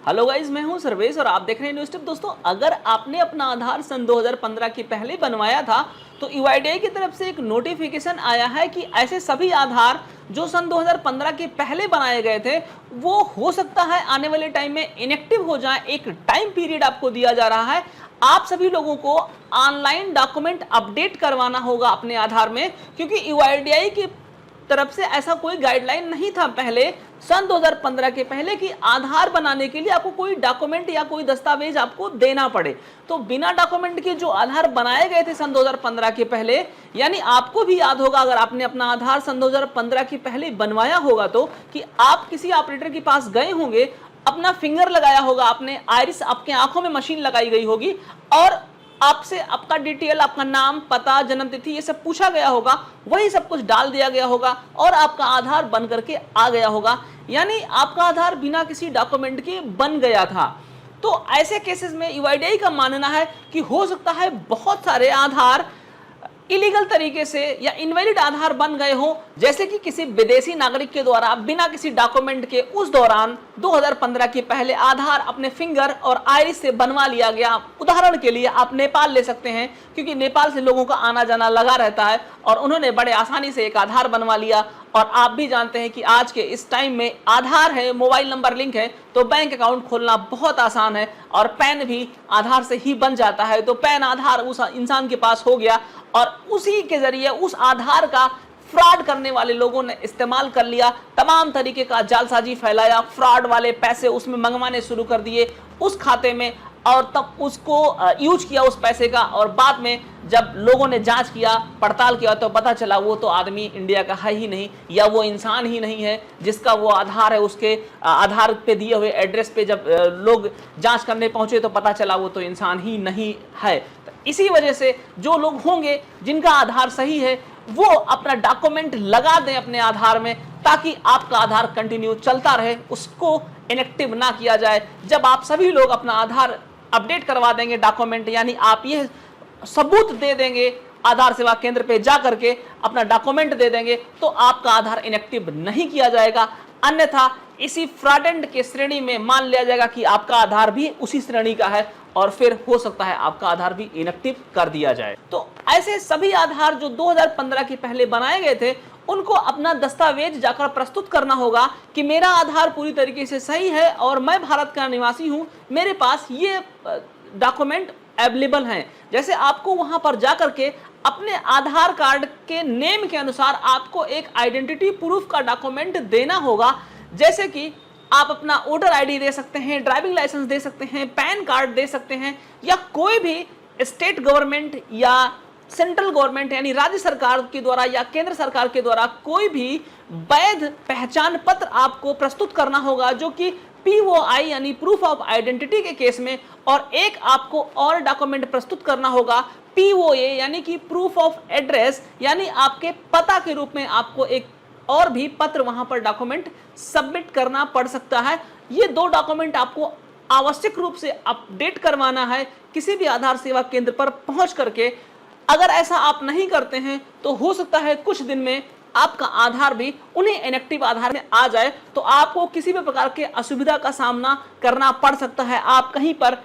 Hello guys, मैं हूं सर्वेश और आप देख रहे हैं न्यूज़ टिप। दोस्तों, अगर आपने अपना आधार सन 2015 के पहले बनवाया था तो यूआईडीआई की तरफ से एक नोटिफिकेशन आया है कि ऐसे सभी आधार जो सन 2015 के पहले बनाए गए थे वो हो सकता है आने वाले टाइम में इनएक्टिव हो जाए। एक टाइम पीरियड आपको दिया जा रहा है। आप सभी लोगों को ऑनलाइन डॉक्यूमेंट अपडेट करवाना होगा अपने आधार में, क्योंकि यूआईडीआई की तरफ से ऐसा कोई गाइडलाइन नहीं था पहले सन 2015 के पहले कि आधार बनाने के लिए आपको कोई डॉक्यूमेंट या कोई दस्तावेज आपको देना पड़े। तो बिना डॉक्यूमेंट के जो आधार बनाए गए थे सन 2015 के पहले, यानी आपको भी याद होगा अगर आपने अपना आधार सन 2015 के पहले बनवाया होगा तो कि आप किसी ऑपरेटर के पास गए होंगे, अपना फिंगर लगाया होगा, आपने आइरिस, आपके आंखों में मशीन लगाई गई होगी और आपसे आपका डिटेल, आपका नाम, पता, जन्म तिथि, ये सब पूछा गया होगा। वही सब कुछ डाल दिया गया होगा और आपका आधार बन करके आ गया होगा। यानी आपका आधार बिना किसी डॉक्यूमेंट के बन गया था। तो ऐसे केसेस में यूआईडीआई का मानना है कि हो सकता है बहुत सारे आधार इलीगल तरीके से या इनवैलिड आधार बन गए हो, जैसे कि किसी विदेशी नागरिक के द्वारा बिना किसी डॉक्यूमेंट के उस दौरान 2015 के पहले आधार अपने फिंगर और आइरिस से बनवा लिया गया। उदाहरण के लिए आप नेपाल ले सकते हैं, क्योंकि नेपाल से लोगों का आना जाना लगा रहता है और उन्होंने बड़े आसानी से एक आधार बनवा लिया। और आप भी जानते हैं कि आज के इस टाइम में आधार है, मोबाइल नंबर लिंक है, तो बैंक अकाउंट खोलना बहुत आसान है और पैन भी आधार से ही बन जाता है। तो पैन आधार उस इंसान के पास हो गया और उसी के जरिए उस आधार का फ्रॉड करने वाले लोगों ने इस्तेमाल कर लिया, तमाम तरीके का जालसाजी फैलाया, फ्रॉड वाले पैसे उसमें मंगवाने शुरू कर दिए उस खाते में और तब उसको यूज किया उस पैसे का। और बाद में जब लोगों ने जांच किया, पड़ताल किया, तो पता चला वो तो आदमी इंडिया का है ही नहीं, या वो इंसान ही नहीं है जिसका वो आधार है। उसके आधार पे दिए हुए एड्रेस पे जब लोग जांच करने पहुंचे तो पता चला वो तो इंसान ही नहीं है। तो इसी वजह से जो लोग होंगे जिनका आधार सही है वो अपना डॉक्यूमेंट लगा दें अपने आधार में, ताकि आपका आधार कंटिन्यू चलता रहे, उसको इनएक्टिव ना किया जाए। जब आप सभी लोग अपना आधार अपडेट करवा देंगे डॉक्यूमेंट, यानी आप ये सबूत दे देंगे आधार सेवा केंद्र पे जा करके अपना डॉक्यूमेंट दे देंगे, तो आपका आधार इनएक्टिव नहीं किया जाएगा। अन्यथा इसी फ्रॉडेंट के श्रेणी में मान लिया जाएगा कि आपका आधार भी उसी श्रेणी का है और फिर हो सकता है आपका आधार भी इनएक्टिव कर दिया जाए। तो ऐसे सभी आधार जो 2015 के पहले बनाए गए थे उनको अपना दस्तावेज जाकर प्रस्तुत करना होगा कि मेरा आधार पूरी तरीके से सही है और मैं भारत का निवासी हूं, मेरे पास ये डॉक्यूमेंट अवेलेबल हैं। जैसे आपको वहां पर जाकर के अपने आधार कार्ड के नेम के अनुसार आपको एक आइडेंटिटी प्रूफ का डॉक्यूमेंट देना होगा, जैसे कि आप अपना वोटर आईडी दे सकते हैं, ड्राइविंग लाइसेंस दे सकते हैं, पैन कार्ड दे सकते हैं, या कोई भी स्टेट गवर्नमेंट या सेंट्रल गवर्नमेंट यानी राज्य सरकार के द्वारा या केंद्र सरकार के द्वारा कोई भी वैध पहचान पत्र आपको प्रस्तुत करना होगा, जो कि पीओआई यानी प्रूफ ऑफ आइडेंटिटी के केस में। और एक आपको और डॉक्यूमेंट प्रस्तुत करना होगा पीओए यानी कि प्रूफ ऑफ एड्रेस, यानी आपके पता के रूप में आपको एक और भी पत्र वहां पर डॉक्यूमेंट सबमिट करना पड़ सकता है। ये दो डॉक्यूमेंट आपको आवश्यक रूप से अपडेट करवाना है किसी भी आधार सेवा केंद्र पर पहुंच करके। अगर ऐसा आप नहीं करते हैं तो हो सकता है कुछ दिन में आपका आधार भी उन्हें इनएक्टिव आधार में आ जाए, तो आपको किसी भी प्रकार के असुविधा का सामना करना पड़ सकता है। आप कहीं पर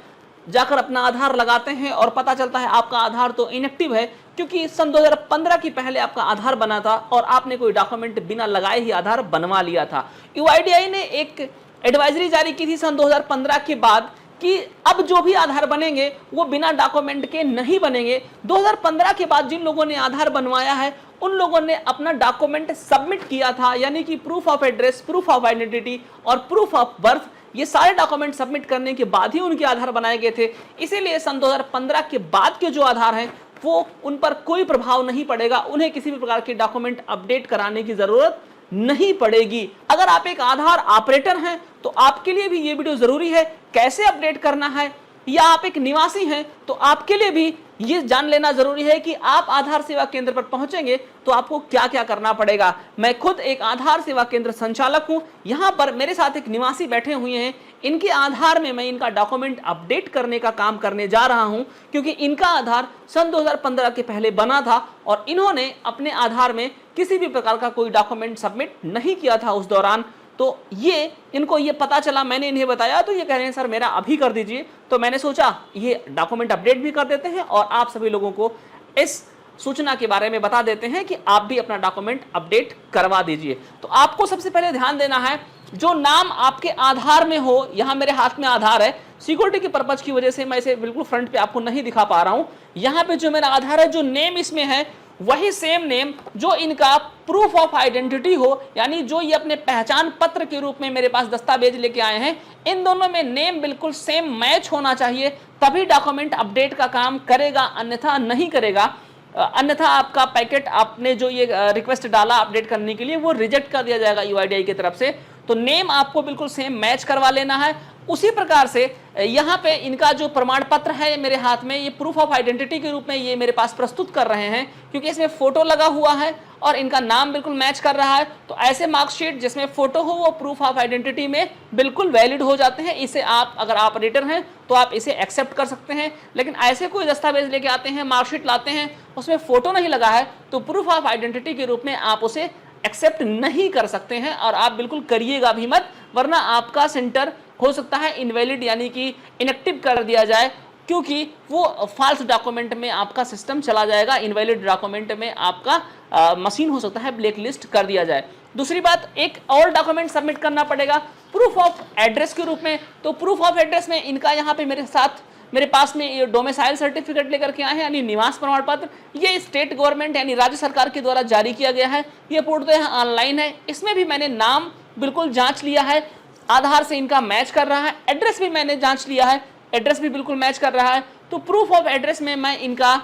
जाकर अपना आधार लगाते हैं और पता चलता है आपका आधार तो इनएक्टिव है, क्योंकि सन 2015 के पहले आपका आधार बना था और आपने कोई डॉक्यूमेंट बिना लगाए ही आधार बनवा लिया था। यूआईडीआई ने एक एडवाइजरी जारी की थी सन 2015 के बाद कि अब जो भी आधार बनेंगे वो बिना डॉक्यूमेंट के नहीं बनेंगे। 2015 के बाद जिन लोगों ने आधार बनवाया है उन लोगों ने अपना डॉक्यूमेंट सबमिट किया था, यानी कि proof of address, proof of identity और प्रूफ ऑफ बर्थ, ये सारे डॉक्यूमेंट सबमिट करने के बाद ही उनके आधार बनाए गए थे। इसीलिए सन 2015 के बाद के जो आधार हैं वो उन पर कोई प्रभाव नहीं पड़ेगा, उन्हें किसी भी प्रकार के डॉक्यूमेंट अपडेट कराने की जरूरत नहीं पड़ेगी। अगर आप एक आधार ऑपरेटर हैं तो आपके लिए भी ये वीडियो जरूरी है, कैसे अपडेट करना है, या आप एक निवासी हैं तो आपके लिए भी ये जान लेना जरूरी है कि आप आधार सेवा केंद्र पर पहुंचेंगे तो आपको क्या क्या करना पड़ेगा। मैं खुद एक आधार सेवा केंद्र संचालक हूं, यहां पर मेरे साथ एक निवासी बैठे हुए हैं, इनके आधार में मैं इनका डॉक्यूमेंट अपडेट करने का काम करने जा रहा हूं, क्योंकि इनका आधार सन 2015 के पहले बना था और इन्होंने अपने आधार में किसी भी प्रकार का कोई डॉक्यूमेंट सबमिट नहीं किया था उस दौरान। तो ये इनको ये पता चला, मैंने इन्हें बताया तो ये कह रहे हैं सर मेरा अभी कर दीजिए। तो मैंने सोचा ये डॉक्यूमेंट अपडेट भी कर देते हैं और आप सभी लोगों को इस सूचना के बारे में बता देते हैं कि आप भी अपना डॉक्यूमेंट अपडेट करवा दीजिए। तो आपको सबसे पहले ध्यान देना है, जो नाम आपके आधार में हो, यहां मेरे हाथ में आधार है, सिक्योरिटी के पर्पज की वजह से मैं इसे बिल्कुल फ्रंट पे आपको नहीं दिखा पा रहा हूं। यहां पे जो मेरा आधार है, जो नेम इसमें है वही सेम नेम जो इनका प्रूफ ऑफ आइडेंटिटी हो, यानी जो ये अपने पहचान पत्र के रूप में मेरे पास दस्तावेज लेके आए हैं, इन दोनों में नेम बिल्कुल सेम मैच होना चाहिए, तभी डॉक्यूमेंट अपडेट का काम करेगा, अन्यथा नहीं करेगा। अन्यथा आपका पैकेट, आपने जो ये रिक्वेस्ट डाला अपडेट करने के लिए, वो रिजेक्ट कर दिया जाएगा यूआईडीआई की तरफ से। तो नेम आपको बिल्कुल सेम मैच करवा लेना है। उसी प्रकार से यहाँ पे इनका जो प्रमाण पत्र है मेरे हाथ में, ये प्रूफ ऑफ आइडेंटिटी के रूप में ये मेरे पास प्रस्तुत कर रहे हैं, क्योंकि इसमें फोटो लगा हुआ है और इनका नाम बिल्कुल मैच कर रहा है। तो ऐसे मार्कशीट जिसमें फोटो हो वो प्रूफ ऑफ आइडेंटिटी में बिल्कुल वैलिड हो जाते हैं। इसे आप, अगर आप ऑडिटर हैं तो आप इसे एक्सेप्ट कर सकते हैं। लेकिन ऐसे कोई दस्तावेज लेके आते हैं, मार्कशीट लाते हैं, उसमें फोटो नहीं लगा है, तो प्रूफ ऑफ आइडेंटिटी के रूप में आप उसे एक्सेप्ट नहीं कर सकते हैं, और आप बिल्कुल करिएगा भी मत, वरना आपका सेंटर हो सकता है इनवैलिड यानी कि इनएक्टिव कर दिया जाए, क्योंकि वो फॉल्स डॉक्यूमेंट में आपका सिस्टम चला जाएगा, इनवैलिड डॉक्यूमेंट में आपका मशीन हो सकता है ब्लैक लिस्ट कर दिया जाए। दूसरी बात, एक और डॉक्यूमेंट सबमिट करना पड़ेगा प्रूफ ऑफ एड्रेस के रूप में। तो प्रूफ ऑफ एड्रेस में इनका यहाँ पे मेरे पास में ये डोमिसाइल सर्टिफिकेट लेकर के आए हैं, यानी निवास प्रमाण पत्र। ये स्टेट गवर्नमेंट यानी राज्य सरकार के द्वारा जारी किया गया है। ये पूर्णतः ऑनलाइन है। इसमें भी मैंने नाम बिल्कुल जांच लिया है, आधार से इनका मैच कर रहा है। एड्रेस भी मैंने जांच लिया है, एड्रेस भी बिल्कुल मैच कर रहा है। तो प्रूफ ऑफ एड्रेस में मैं इनका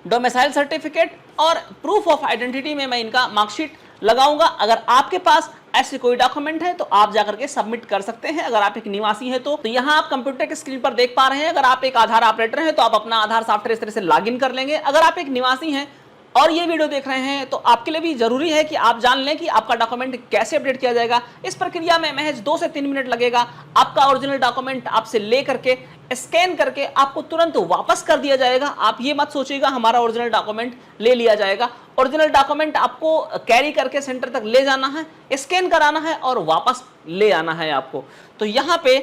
डोमिसाइल सर्टिफिकेट और प्रूफ ऑफ आइडेंटिटी में मैं इनका मार्कशीट लगाऊंगा। अगर आपके पास ऐसे कोई डॉक्यूमेंट है तो आप जाकर के सबमिट कर सकते हैं। अगर आप एक निवासी हैं तो यहाँ आप कंप्यूटर की स्क्रीन पर देख पा रहे हैं, अगर आप एक आधार ऑपरेटर हैं तो आप अपना आधार सॉफ्टवेयर इस तरह से लॉगिन कर लेंगे। अगर आप एक निवासी हैं और ये वीडियो देख रहे हैं तो आपके लिए भी जरूरी है कि आप जान लें कि आपका डॉक्यूमेंट कैसे अपडेट किया जाएगा। इस प्रक्रिया में महज 2 से 3 मिनट लगेगा। आपका ओरिजिनल डॉक्यूमेंट आपसे ले करके स्कैन करके आपको तुरंत वापस कर दिया जाएगा। आप ये मत सोचिएगा हमारा ओरिजिनल डॉक्यूमेंट ले लिया जाएगा। ओरिजिनल डॉक्यूमेंट आपको कैरी करके सेंटर तक ले जाना है, स्कैन कराना है और वापस ले आना है आपको। तो यहाँ पे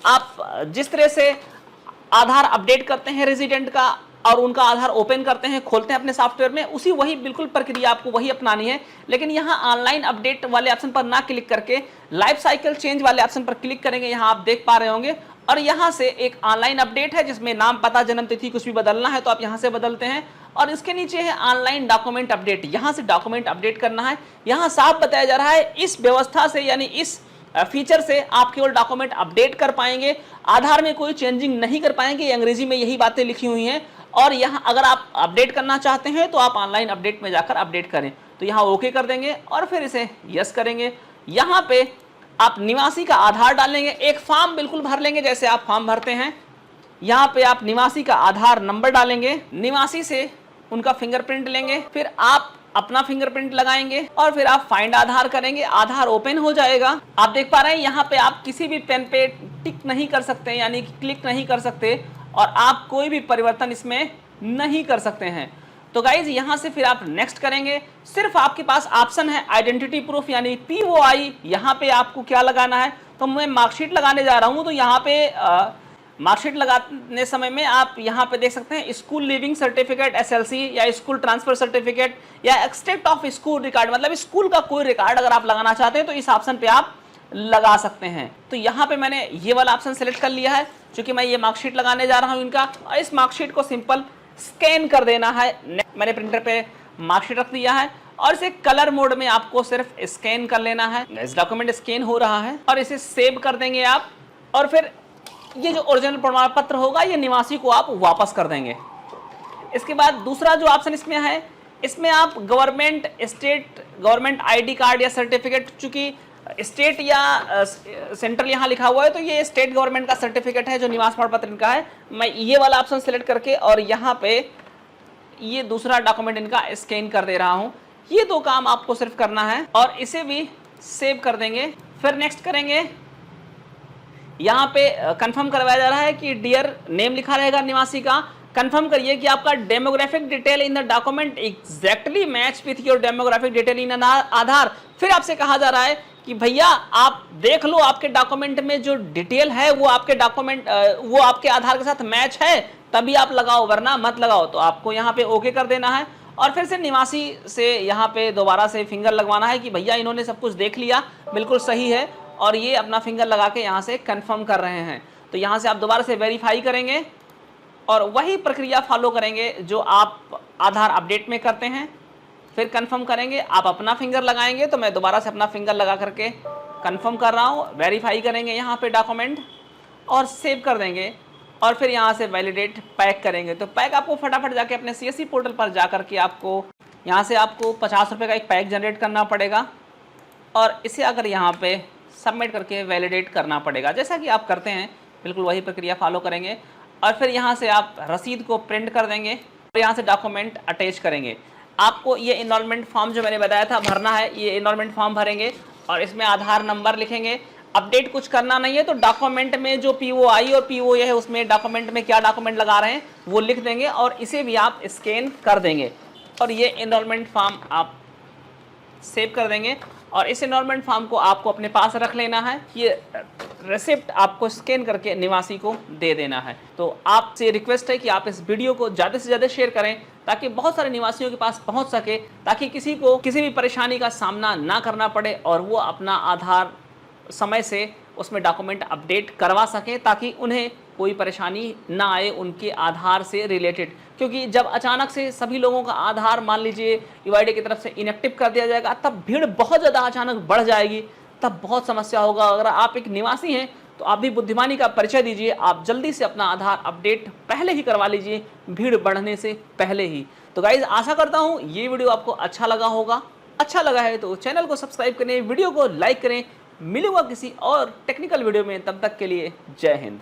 आप जिस तरह से आधार अपडेट करते हैं रेजिडेंट का और उनका आधार ओपन करते हैं, खोलते हैं अपने सॉफ्टवेयर में, उसी वही बिल्कुल प्रक्रिया आपको वही अपनानी है। लेकिन यहाँ ऑनलाइन अपडेट वाले ऑप्शन पर ना क्लिक करके लाइफ साइकिल चेंज वाले ऑप्शन पर क्लिक करेंगे। यहाँ आप देख पा रहे होंगे और यहाँ से एक ऑनलाइन अपडेट है जिसमें नाम, पता, जन्म तिथि कुछ भी बदलना है तो आप यहाँ से बदलते हैं। और इसके नीचे है ऑनलाइन डॉक्यूमेंट अपडेट, यहाँ से डॉक्यूमेंट अपडेट करना है। यहाँ साफ बताया जा रहा है इस व्यवस्था से यानी इस फीचर से आप केवल डॉक्यूमेंट अपडेट कर पाएंगे, आधार में कोई चेंजिंग नहीं कर पाएंगे। अंग्रेजी में यही बातें लिखी हुई हैं। और यहाँ अगर आप अपडेट करना चाहते हैं तो आप ऑनलाइन अपडेट में जाकर अपडेट करें। तो यहाँ ओके कर देंगे और फिर इसे यस करेंगे। यहाँ पे आप निवासी का आधार डालेंगे, एक फॉर्म बिल्कुल भर लेंगे जैसे आप फॉर्म भरते हैं। यहाँ पे आप निवासी का आधार नंबर डालेंगे, निवासी से उनका फिंगरप्रिंट लेंगे, फिर आप अपना फिंगरप्रिंट लगाएंगे और फिर आप फाइंड आधार करेंगे। आधार ओपन हो जाएगा। आप देख पा रहे हैं यहाँ पे आप किसी भी पेन पे टिक नहीं कर सकते यानी कि क्लिक नहीं कर सकते और आप कोई भी परिवर्तन इसमें नहीं कर सकते हैं। तो गाइज यहाँ से फिर आप नेक्स्ट करेंगे। सिर्फ आपके पास ऑप्शन है आइडेंटिटी प्रूफ यानी POI। यहाँ पे आपको क्या लगाना है, तो मैं मार्कशीट लगाने जा रहा हूँ। तो यहाँ पे मार्कशीट लगाने समय में आप यहाँ पे देख सकते हैं स्कूल लिविंग सर्टिफिकेट SLC या स्कूल ट्रांसफर सर्टिफिकेट या एक्सट्रैक्ट ऑफ स्कूल रिकॉर्ड, मतलब स्कूल का कोई रिकॉर्ड अगर आप लगाना चाहते हैं तो इस ऑप्शन पे आप लगा सकते हैं। तो यहाँ पे मैंने ये वाला ऑप्शन सेलेक्ट कर लिया है क्योंकि मैं ये मार्कशीट लगाने जा रहा हूँ इनका। और इस मार्कशीट को सिंपल स्कैन कर देना है। मैंने प्रिंटर पे मार्कशीट रख दिया है और इसे कलर मोड में आपको सिर्फ स्कैन कर लेना है। इस डॉक्यूमेंट स्कैन हो रहा है और इसे सेव कर देंगे आप। और फिर ये जो ओरिजिनल प्रमाण पत्र होगा ये निवासी को आप वापस कर देंगे। इसके बाद दूसरा जो ऑप्शन इसमें है, इसमें आप government, state government ID card या सर्टिफिकेट, चूंकि स्टेट या सेंट्रल यहाँ लिखा हुआ है तो ये स्टेट गवर्नमेंट का सर्टिफिकेट है जो निवास प्रमाण पत्र इनका है। मैं ये वाला ऑप्शन सेलेक्ट करके और यहाँ पे ये दूसरा डॉक्यूमेंट इनका स्कैन कर दे रहा हूँ। ये 2 काम आपको सिर्फ करना है और इसे भी सेव कर देंगे। फिर नेक्स्ट करेंगे। यहाँ पे कंफर्म करवाया जा रहा है कि डियर नेम लिखा रहेगा निवासी का। कंफर्म करिए कि आपका demographic detail in the document exactly match with your demographic detail in Aadhaar. फिर आपसे कहा जा रहा है कि भैया आप देख लो आपके डॉक्यूमेंट में जो डिटेल है वो आपके डॉक्यूमेंट वो आपके आधार के साथ मैच है, तभी आप लगाओ, वरना मत लगाओ। तो आपको यहाँ पे ओके कर देना है और फिर से निवासी से यहाँ पे दोबारा से फिंगर लगवाना है कि भैया इन्होंने सब कुछ देख लिया, बिल्कुल सही है, और ये अपना फिंगर लगा के यहाँ से कंफर्म कर रहे हैं। तो यहाँ से आप दोबारा से वेरीफाई करेंगे और वही प्रक्रिया फॉलो करेंगे जो आप आधार अपडेट में करते हैं। फिर कंफर्म करेंगे, आप अपना फिंगर लगाएंगे, तो मैं दोबारा से अपना फिंगर लगा करके कंफर्म कर रहा हूँ। वेरीफाई करेंगे यहाँ पे डॉक्यूमेंट और सेव कर देंगे और फिर यहाँ से वैलिडेट पैक करेंगे। तो पैक आपको फटाफट जाके अपने CSC पोर्टल पर जा करके आपको यहाँ से आपको 50 रुपये का एक पैक जनरेट करना पड़ेगा और इसे अगर यहाँ पे सबमिट करके वैलिडेट करना पड़ेगा। जैसा कि आप करते हैं बिल्कुल वही प्रक्रिया फॉलो करेंगे और फिर यहाँ से आप रसीद को प्रिंट कर देंगे और यहाँ से डॉक्यूमेंट अटैच करेंगे। आपको ये इनरोलमेंट फॉर्म जो मैंने बताया था भरना है, ये इनरोलमेंट फॉर्म भरेंगे और इसमें आधार नंबर लिखेंगे। अपडेट कुछ करना नहीं है, तो डॉक्यूमेंट में जो POI और POA है उसमें डॉक्यूमेंट में क्या डॉक्यूमेंट लगा रहे हैं वो लिख देंगे और इसे भी आप स्कैन कर देंगे और ये इनरोलमेंट फॉर्म आप सेव कर देंगे और इस इनरोलमेंट फॉर्म को आपको अपने पास रख लेना है। ये रिसिप्ट आपको स्कैन करके निवासी को दे देना है। तो आपसे रिक्वेस्ट है कि आप इस वीडियो को ज़्यादा से ज़्यादा शेयर करें ताकि बहुत सारे निवासियों के पास पहुंच सके, ताकि किसी को किसी भी परेशानी का सामना ना करना पड़े और वो अपना आधार समय से उसमें डॉक्यूमेंट अपडेट करवा सकें, ताकि उन्हें कोई परेशानी ना आए उनके आधार से रिलेटेड। क्योंकि जब अचानक से सभी लोगों का आधार मान लीजिए UID की तरफ से इनएक्टिव कर दिया जाएगा, तब भीड़ बहुत ज़्यादा अचानक बढ़ जाएगी, तब बहुत समस्या होगा। अगर आप एक निवासी हैं तो आप भी बुद्धिमानी का परिचय दीजिए, आप जल्दी से अपना आधार अपडेट पहले ही करवा लीजिए, भीड़ बढ़ने से पहले ही। तो गाइज आशा करता हूँ ये वीडियो आपको अच्छा लगा होगा। अच्छा लगा है तो चैनल को सब्सक्राइब करें, वीडियो को लाइक करें। मिलूंगा किसी और टेक्निकल वीडियो में, तब तक के लिए जय हिंद।